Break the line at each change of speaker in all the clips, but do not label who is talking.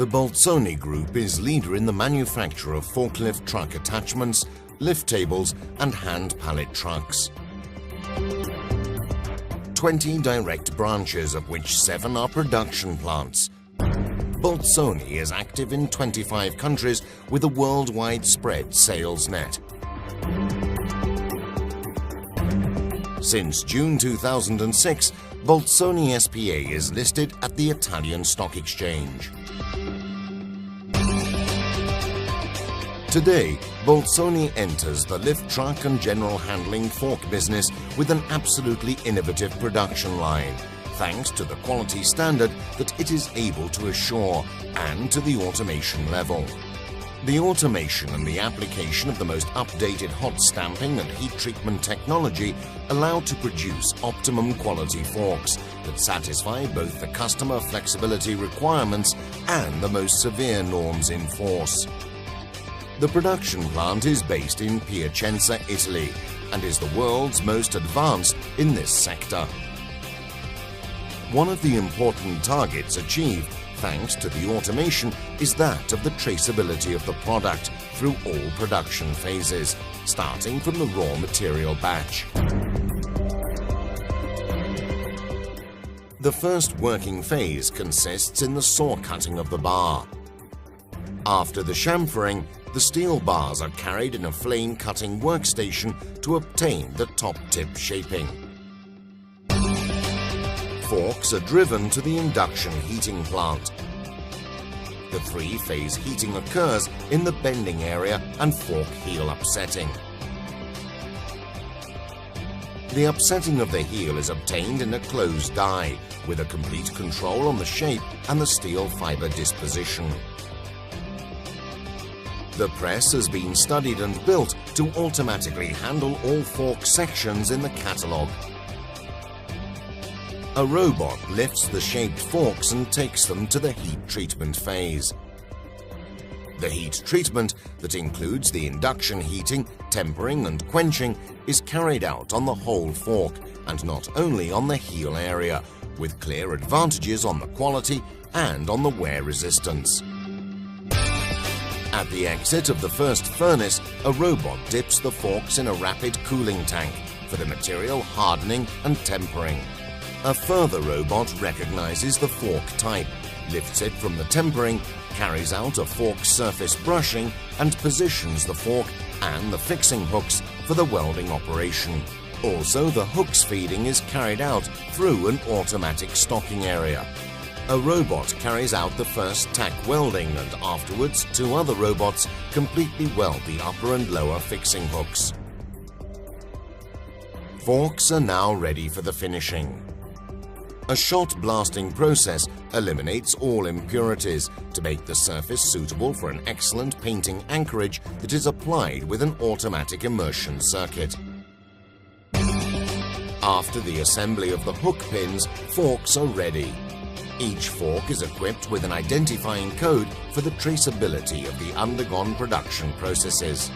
The Bolzoni Group is leader in the manufacture of forklift truck attachments, lift tables and hand pallet trucks. 20 direct branches, of which 7 are production plants. Bolzoni is active in 25 countries with a worldwide spread sales net. Since June 2006, Bolzoni S.p.A. is listed at the Italian Stock Exchange. Today, Bolzoni enters the lift truck and general handling fork business with an absolutely innovative production line, thanks to the quality standard that it is able to assure and to the automation level. The automation and the application of the most updated hot stamping and heat treatment technology allow to produce optimum quality forks that satisfy both the customer flexibility requirements and the most severe norms in force. The production plant is based in Piacenza, Italy, and is the world's most advanced in this sector. One of the important targets achieved thanks to the automation is that of the traceability of the product through all production phases, starting from the raw material batch. The first working phase consists in the saw cutting of the bar. After the chamfering, the steel bars are carried in a flame cutting workstation to obtain the top tip shaping. Forks are driven to the induction heating plant. The 3-phase heating occurs in the bending area and fork heel upsetting. The upsetting of the heel is obtained in a closed die with a complete control on the shape and the steel fiber disposition. The press has been studied and built to automatically handle all fork sections in the catalogue. A robot lifts the shaped forks and takes them to the heat treatment phase. The heat treatment, that includes the induction heating, tempering and quenching, is carried out on the whole fork and not only on the heel area, with clear advantages on the quality and on the wear resistance. At the exit of the first furnace, a robot dips the forks in a rapid cooling tank for the material hardening and tempering. A further robot recognizes the fork type, lifts it from the tempering, carries out a fork surface brushing and positions the fork and the fixing hooks for the welding operation. Also, the hooks feeding is carried out through an automatic stocking area. A robot carries out the first tack welding and afterwards 2 other robots completely weld the upper and lower fixing hooks. Forks are now ready for the finishing. A shot blasting process eliminates all impurities to make the surface suitable for an excellent painting anchorage that is applied with an automatic immersion circuit. After the assembly of the hook pins, forks are ready. Each fork is equipped with an identifying code for the traceability of the undergone production processes.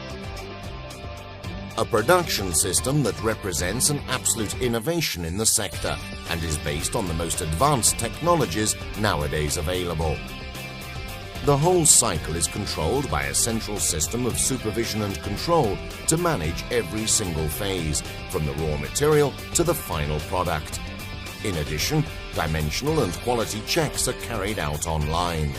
A production system that represents an absolute innovation in the sector and is based on the most advanced technologies nowadays available. The whole cycle is controlled by a central system of supervision and control to manage every single phase, from the raw material to the final product. In addition, dimensional and quality checks are carried out online.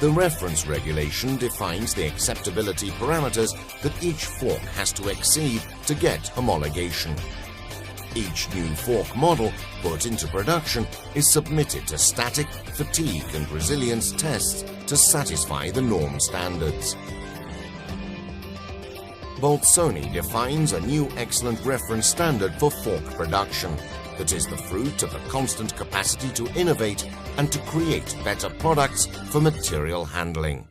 The reference regulation defines the acceptability parameters that each fork has to exceed to get homologation. Each new fork model put into production is submitted to static, fatigue and resilience tests to satisfy the norm standards. Bolzoni defines a new excellent reference standard for fork production that is the fruit of a constant capacity to innovate and to create better products for material handling.